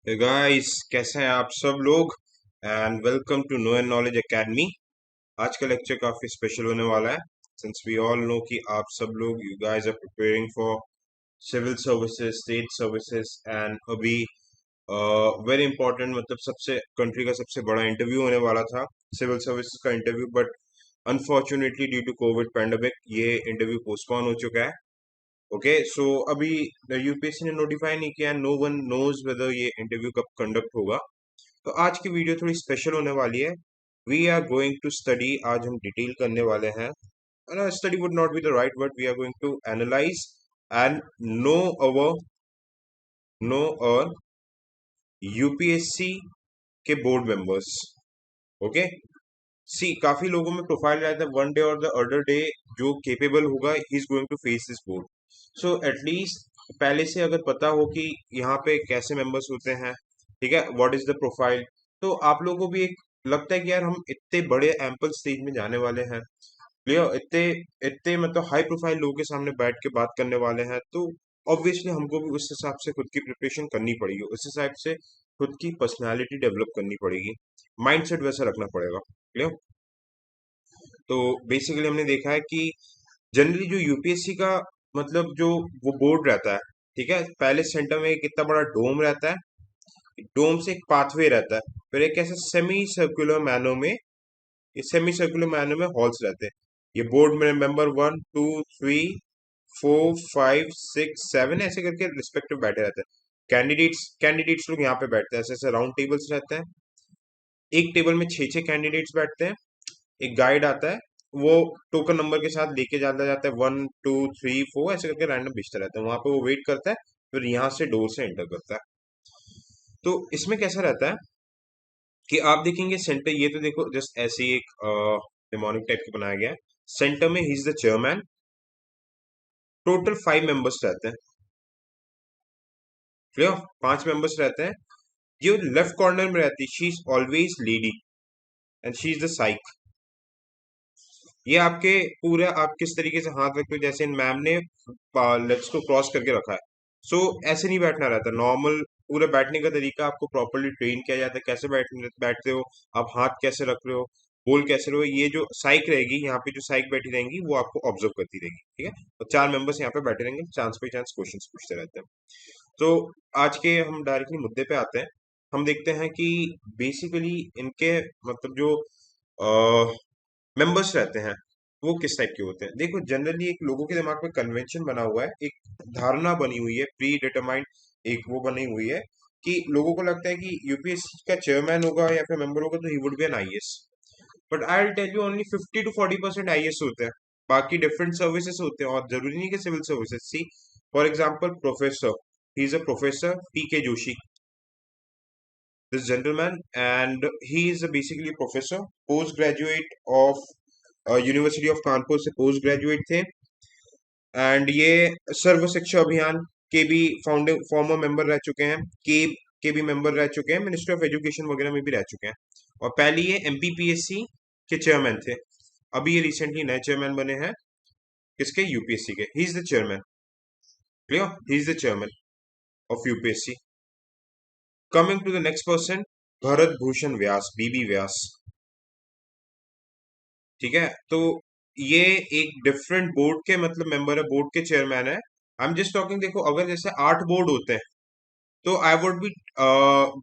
Guys, कैसे हैं आप सब लोग। And welcome to know and knowledge academy. आज का लेक्चर काफी स्पेशल होने वाला है, सिंस वी ऑल नो कि आप सब लोग you guys are preparing for civil services, state services, and अभी वेरी इंपॉर्टेंट, मतलब सबसे कंट्री का सबसे बड़ा इंटरव्यू होने वाला था, सिविल सर्विसेज का interview. But unfortunately due to covid pandemic ये इंटरव्यू पोस्टपोन हो चुका है। ओके, सो अभी यूपीएससी ने नोटिफाई नहीं किया, नो वन नोज वेदर ये इंटरव्यू कब कंडक्ट होगा। तो आज की वीडियो थोड़ी स्पेशल होने वाली है। We are going to study, आज हम डिटेल करने वाले हैं। Study would not be the right word, we are going to analyze and know our know our UPSC के बोर्ड मेंबर्स। ओके, सी काफी लोगों में प्रोफाइल रहता है, वन डे और द अदर डे जो केपेबल होगा he is going to face this board. So at least पहले से अगर पता हो कि यहाँ पे कैसे मेंबर्स होते हैं, ठीक है, व्हाट इज द प्रोफाइल, तो आप लोगों को भी एक लगता है कि यार हम इतने बड़े एम्पल स्टेज में जाने वाले हैं, क्लियर, इतने इतने मतलब हाई प्रोफाइल लोगों के सामने बैठ के बात करने वाले हैं, तो ऑब्वियसली हमको भी उस हिसाब से खुद की प्रिपरेशन करनी पड़ेगी, उस हिसाब से खुद की पर्सनालिटी डेवलप करनी पड़ेगी, माइंडसेट वैसा रखना पड़ेगा, क्लियर। तो बेसिकली हमने देखा है कि जनरली जो यूपीएससी का मतलब जो वो बोर्ड रहता है, ठीक है, पहले सेंटर में एक इतना बड़ा डोम रहता है, डोम से एक पाथवे रहता है, फिर एक ऐसे सेमी सर्कुलर मैनो में, इस सेमी सर्कुलर मैनो में हॉल्स रहते हैं। ये बोर्ड में मेंबर 1 2 3 4 5 6 7 ऐसे करके रिस्पेक्टिव बैठे रहते हैं। कैंडिडेट्स लोग यहाँ पे बैठते हैं, ऐसे ऐसे राउंड टेबल्स रहते हैं। एक टेबल में छह छह कैंडिडेट्स बैठते हैं। एक गाइड आता है, वो टोकन नंबर के साथ लेके जाता जाता है, 1 2 3 4 ऐसे करके रैंडम भेजता रहता है, वहां पे वो वेट करता है, फिर यहाँ से डोर से एंटर करता है। तो इसमें कैसा रहता है कि आप देखेंगे सेंटर, ये तो देखो जस्ट ऐसे ही एक निमोनिक टाइप के बनाया गया है। सेंटर में ही is the chairman. Total 5 members रहते हैं, क्लियर, 5 मेंबर्स रहते हैं। जो लेफ्ट कॉर्नर में रहती है, she is always lady and she is the psych. ये आपके पूरे आप किस तरीके से हाथ रखते हो, जैसे मैम ने लेग्स को क्रॉस करके रखा है, सो ऐसे नहीं बैठना रहता नॉर्मल। पूरे बैठने का तरीका आपको प्रॉपरली ट्रेन किया जाता है, कैसे बैठते हो, आप हाथ कैसे रख रहे हो, बोल कैसे रहे हो। ये जो साइक रहेगी यहाँ पे, जो साइक बैठी रहेंगी वो आपको ऑब्जर्व करती रहेगी, ठीक है। और 4 मेंबर्स यहाँ पे बैठे रहेंगे, चांस बाई चांस क्वेश्चंस पूछते रहते हैं। तो आज के हम डायरेक्टली मुद्दे पे आते हैं। हम देखते हैं कि बेसिकली इनके मतलब जो मेंबर्स रहते हैं वो किस टाइप के होते हैं। देखो जनरली एक लोगों के दिमाग में कन्वेंशन बना हुआ है, एक धारणा बनी हुई है, प्री डिटरमाइंड एक वो बनी हुई है कि लोगों को लगता है कि यूपीएससी का चेयरमैन होगा या फिर मेंबर होगा तो he would be an IAS. But I will tell you only 50 to 40% IAS होते हैं, बाकी डिफरेंट सर्विसेज होते हैं, और जरूरी नहीं कि civil services. See for example professor, he is a professor P K Joshi, this gentleman, and he is basically a professor, post graduate of university of Kanpur से पोस्ट ग्रेजुएट थे। एंड ये सर्व शिक्षा अभियान के भी फाउंडिंग फॉर्मर मेंबर रह चुके हैं, के भी मेंबर रह चुके हैं, मिनिस्ट्री ऑफ एजुकेशन वगैरह में भी रह चुके हैं। और पहले ये एमपीपीएससी के चेयरमैन थे, अभी ये रिसेंटली नए चेयरमैन बने हैं किसके, यूपीएससी के। He is the chairman, clear, he is the chairman of UPSC. Coming to the next person, Bharat Bhushan Vyas, BB Vyas, ठीक है। तो ये एक डिफरेंट बोर्ड के मतलब मेंबर है, बोर्ड के चेयरमैन है। आई एम जस्ट टॉकिंग, देखो अगर जैसे 8 बोर्ड होते हैं तो I would be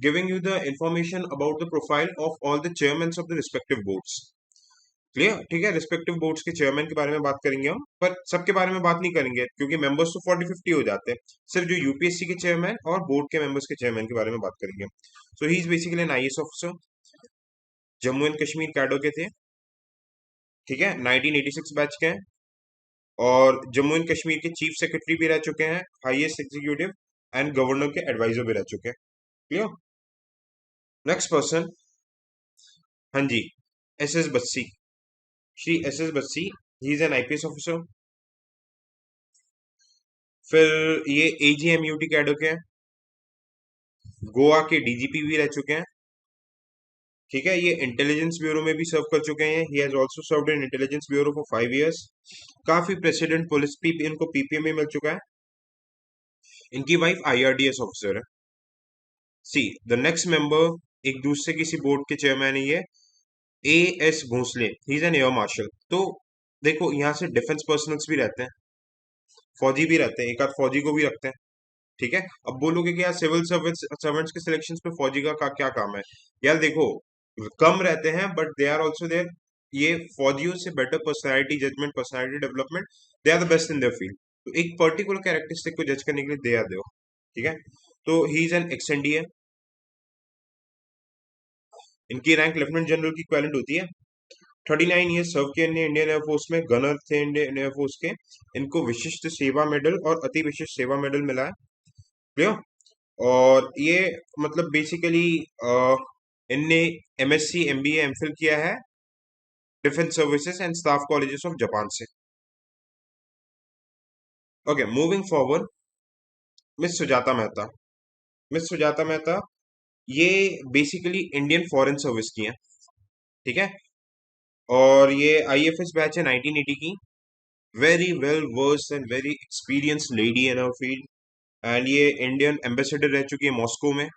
giving you the information about the profile of all the chairman of the respective boards, clear, ठीक है। रिस्पेक्टिव बोर्ड्स के चेयरमैन के बारे में बात करेंगे हम, पर सबके बारे में बात नहीं करेंगे क्योंकि मेंबर्स तो 40-50 हो जाते हैं। सिर्फ जो यूपीएससी के चेयरमैन और बोर्ड के मेंबर्स के चेयरमैन के बारे में बात करेंगे। So he is basically an IAS officer, Jammu and Kashmir cadre के थे, ठीक है, 1986 बैच के हैं, और जम्मू एंड कश्मीर के चीफ सेक्रेटरी भी रह चुके हैं, हाईएस्ट एग्जीक्यूटिव, एंड गवर्नर के एडवाइजर भी रह चुके हैं, क्लियर। नेक्स्ट पर्सन, हाँ जी, S S Bassi, Shri S S Bassi, he is an IPS officer. फिर ये एजीएमयूटी कैडर के हैं, गोवा के डीजीपी भी रह चुके हैं, ठीक है। ये इंटेलिजेंस ब्यूरो में भी सर्व कर चुके हैं, he has also served in intelligence bureau for 5 years. काफी प्रेसिडेंट पुलिस इनको पीपीएम भी मिल चुका है। इनकी वाइफ आईआरडीएस ऑफिसर है। सी द नेक्स्ट मेंबर एक दूसरे किसी बोर्ड के चेयरमैन है ये, A S Bhosle, he is an air marshal. तो देखो यहाँ से डिफेंस पर्सनल्स भी रहते हैं, फौजी भी रहते हैं, एक आध फौजी को भी रखते हैं। ठीक है, अब बोलोगे कि यार सिविल सर्विस सर्वेंट्स के सिलेक्शन पे फौजी का क्या काम है? यार देखो, कम रहते हैं but they are also there. ये फौजियों से better personality judgement, personality development, they are the best in their field. तो एक पर्टिकुलर कैरेक्टरिस्टिक को जज करने के लिए दे आर दो। ठीक है, तो ही इज एन एक्स एनडीए। इनकी रैंक लेफ्टिनेंट जनरल की इक्विवेलेंट होती है। 39 ईयर्स सर्व किए इन्हें इंडियन एयरफोर्स में, गनर थे इंडियन एयरफोर्स के। इनको विशिष्ट सेवा मेडल और अति विशिष्ट सेवा मेडल मिला है। क्लियर? और ये मतलब बेसिकली इनने एमएससी एमबीए एमफिल किया है defence services and staff colleges of Japan से। Okay, moving forward, miss Sujata Mehta. Miss Sujata Mehta ये बेसिकली इंडियन फॉरेन सर्विस की हैं। ठीक है, और ये आईएफएस बैच है 1980 की। Very well versed and very experience lady in our field. And ये इंडियन एम्बेसडर रह चुकी है मॉस्को में,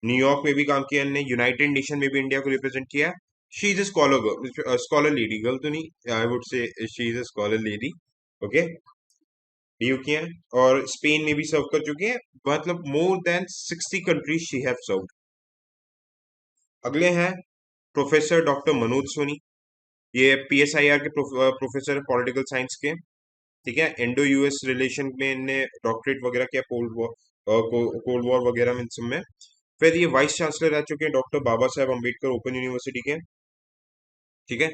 न्यूयॉर्क में भी काम किया इन्होंने, यूनाइटेड नेशन में भी इंडिया को रिप्रेजेंट किया है। She is a scholar, scholar lady, girl तो नहीं, I would say she is a scholar lady. Okay, DU की हैं और स्पेन में भी सर्व कर चुकी हैं, मतलब more than 60 countries she have serve. अगले हैं प्रोफेसर डॉक्टर मनोज सोनी। ये पीएसआईआर के प्रोफेसर है पॉलिटिकल साइंस के। ठीक है, इंडो यूएस रिलेशन में इनने डॉक्टरेट वगैरह किया, कोल्ड वॉर वगैरह में इन सब में। फिर ये वाइस चांसलर रह चुके हैं doctor Baba Saheb Ambedkar open university के। ठीक है,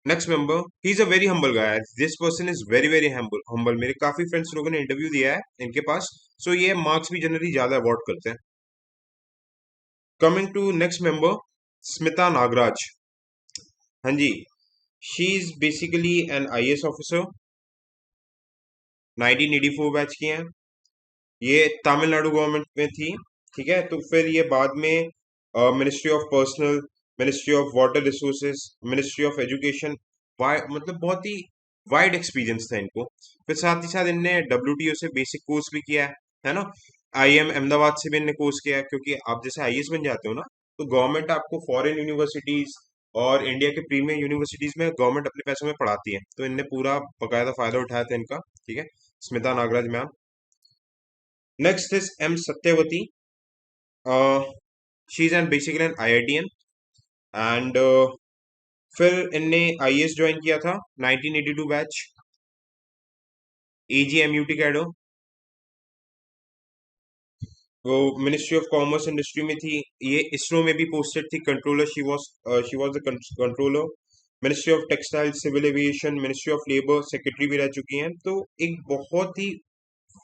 next member, he is a very humble guy. This person is very very humble. मेरे काफी फ्रेंड्स लोगों ने इंटरव्यू दिया है इनके पास, सो ये मार्क्स भी जनरली ज्यादा अवॉर्ड करते हैं। Coming to next member, Smita Nagraj. हाँ जी, she is basically an IAS officer, 1984 batch की हैं। ये तमिलनाडु गवर्नमेंट में थी। ठीक है, तो फिर ये बाद में ministry of personal, ministry of water resources, ministry of education, मतलब बहुत ही वाइड एक्सपीरियंस था इनको। फिर साथ ही साथ इनने डब्ल्यूटीओ से बेसिक कोर्स भी किया है ना। आईएम अहमदाबाद से भी इनने कोर्स किया है, क्योंकि आप जैसे आईएएस बन जाते हो ना, तो गवर्नमेंट आपको फॉरेन यूनिवर्सिटीज और इंडिया के प्रीमियर यूनिवर्सिटीज में गवर्नमेंट अपने पैसों में पढ़ाती है, तो इनने पूरा बकायदा फायदा उठाया था इनका। ठीक है, Smita Nagaraj ma'am. Next is M Satyavati. She is an basically an IITian and फिर इनने आईएएस ज्वाइन किया था 1982 बैच, एजीएमयूटी कैडो। वो मिनिस्ट्री ऑफ कॉमर्स इंडस्ट्री में थी। ये इसरो में भी पोस्टेड थी, controller she was the controller. Ministry of textile, civil aviation, ministry of labour secretary भी रह चुकी हैं। तो एक बहुत ही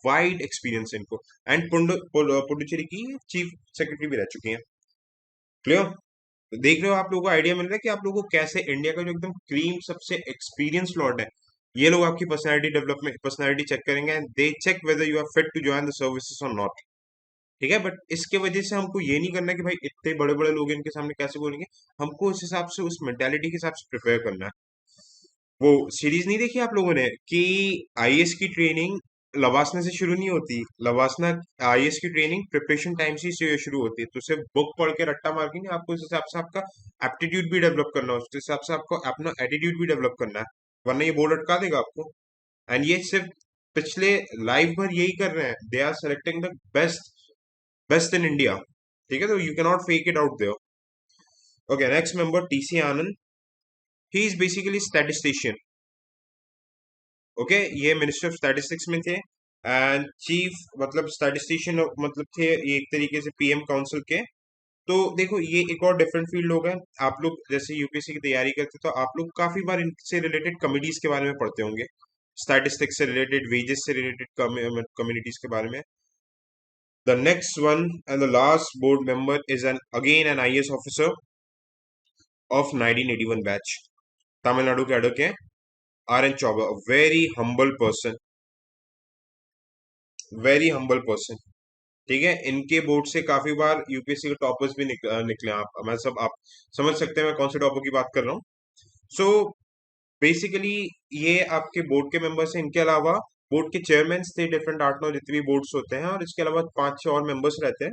वाइड एक्सपीरियंस है इनको। एंड पुडुचेरी की चीफ सेक्रेटरी भी रह चुकी हैं। क्लियर? देख रहे हो, आप लोगों को आइडिया मिल रहा है कि आप लोगों को कैसे इंडिया का जो एकदम क्रीम सबसे एक्सपीरियंस लॉर्ड है, ये लोग आपकी पर्सनालिटी डेवलपमेंट, पर्सनालिटी चेक करेंगे and they check whether you are fit to join the services और नॉट। ठीक है, बट इसके वजह से हमको ये नहीं करना है कि भाई इतने बड़े बड़े लोग इनके सामने कैसे बोलेंगे। हमको उस हिसाब से, उस मेंटेलिटी के हिसाब से प्रिपेयर करना है। वो सीरीज नहीं देखी आप लोगों ने कि आईएएस की ट्रेनिंग लवासना से शुरू नहीं होती? लवासना आईएएस की ट्रेनिंग प्रिपरेशन टाइम से ही शुरू होती है। तो सिर्फ बुक पढ़ के रट्टा मार के नहीं, आपको उस हिसाब से आपका एप्टीट्यूड भी डेवलप करना है, उस हिसाब से आपको अपना एटीट्यूड भी डेवलप करना है, वरना ये बोर्ड अटका देगा आपको। एंड ये सिर्फ पिछले लाइफ भर यही कर रहे हैं, they are selecting the best, best in India. ठीक है, तो you can not fake it out there. Okay, next member T C Anand. He is basically statistician. Okay, ये मिनिस्टर ऑफ स्टैटिस्टिक्स में थे एंड चीफ मतलब स्टैटिस्टिशियन मतलब थे ये एक तरीके से पीएम काउंसिल के। तो देखो, ये एक और डिफरेंट फील्ड हो गए। आप लोग जैसे यूपीएससी की तैयारी करते तो आप लोग काफी बार इनसे रिलेटेड कमिटीज के बारे में पढ़ते होंगे, स्टैटिस्टिक्स से रिलेटेड, वेजेस से रिलेटेड कम्युनिटीज के बारे में। The next one and the last board member is an again an IAS officer of 1981 batch, Tamil Nadu cadre के, R N Chauba. Very humble person, very humble person. ठीक है, इनके बोर्ड से काफी बार यूपीएससी के टॉपर्स भी निकले। आप मैं सब आप समझ सकते हैं मैं कौन से टॉपर की बात कर रहा हूँ। सो बेसिकली ये आपके बोर्ड के मेंबर्स हैं। इनके अलावा बोर्ड के चेयरमैन थे, डिफरेंट 8-9 जितने भी बोर्ड्स होते हैं, और इसके अलावा 5-6 और मेंबर्स रहते हैं।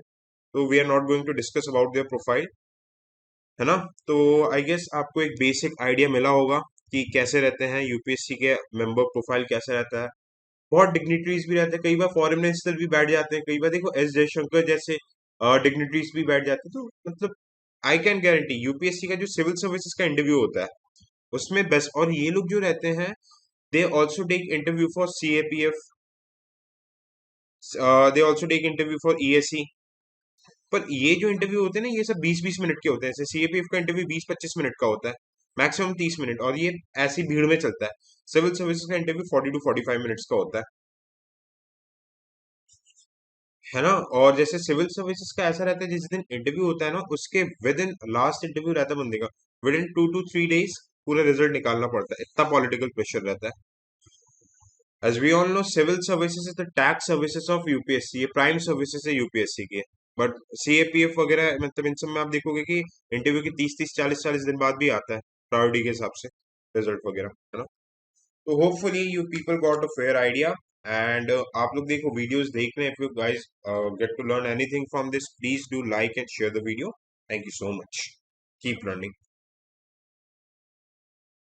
तो we are not going to discuss about their profile, है ना। तो आई गेस आपको एक बेसिक आइडिया मिला होगा कि कैसे रहते हैं यूपीएससी के मेंबर, प्रोफाइल कैसे रहता है। बहुत डिग्निटरीज भी रहते हैं, कई बार फॉरेन मिनिस्टर भी बैठ जाते हैं, कई बार देखो एस जयशंकर जैसे डिग्निटरीज भी बैठ जाते हैं। तो मतलब आई कैन गारंटी यूपीएससी का जो सिविल सर्विसेज का इंटरव्यू होता है उसमें बेस्ट, और ये लोग जो रहते हैं they also take interview for CAPF, they also take interview for ESC. पर ये जो इंटरव्यू होते हैं ना, ये सब 20-20 मिनट के होते हैं। जैसे सीएपीएफ का इंटरव्यू 20-25 मिनट का होता है, मैक्सिमम 30 मिनट, और ये ऐसी भीड़ में चलता है। सिविल सर्विसेज का इंटरव्यू 40 to 45 मिनट्स का होता है ना। और जैसे सिविल सर्विसेज का ऐसा रहता है, जिस दिन इंटरव्यू होता है ना, उसके विद इन लास्ट इंटरव्यू रहता है बंदे का, विद इन 2 to 3 days पूरा रिजल्ट निकालना पड़ता है, इतना पॉलिटिकल प्रेशर रहता है। As we all know, civil services is the tax services of UPSC, ये प्राइम सर्विसेज है यूपीएससी की। बट सीएपीएफ वगैरह, मतलब इन सब में आप देखोगे कि इंटरव्यू के 30-30, 40-40 दिन बाद भी आता है, प्रायोरिटी के हिसाब से रिजल्ट वगैरह, है ना। तो hopefully you people got a fair idea. And आप लोग देखो, वीडियोस देख रहे हैं, if you guys get to learn anything from this, please do like and share the video. Thank you so much, keep learning.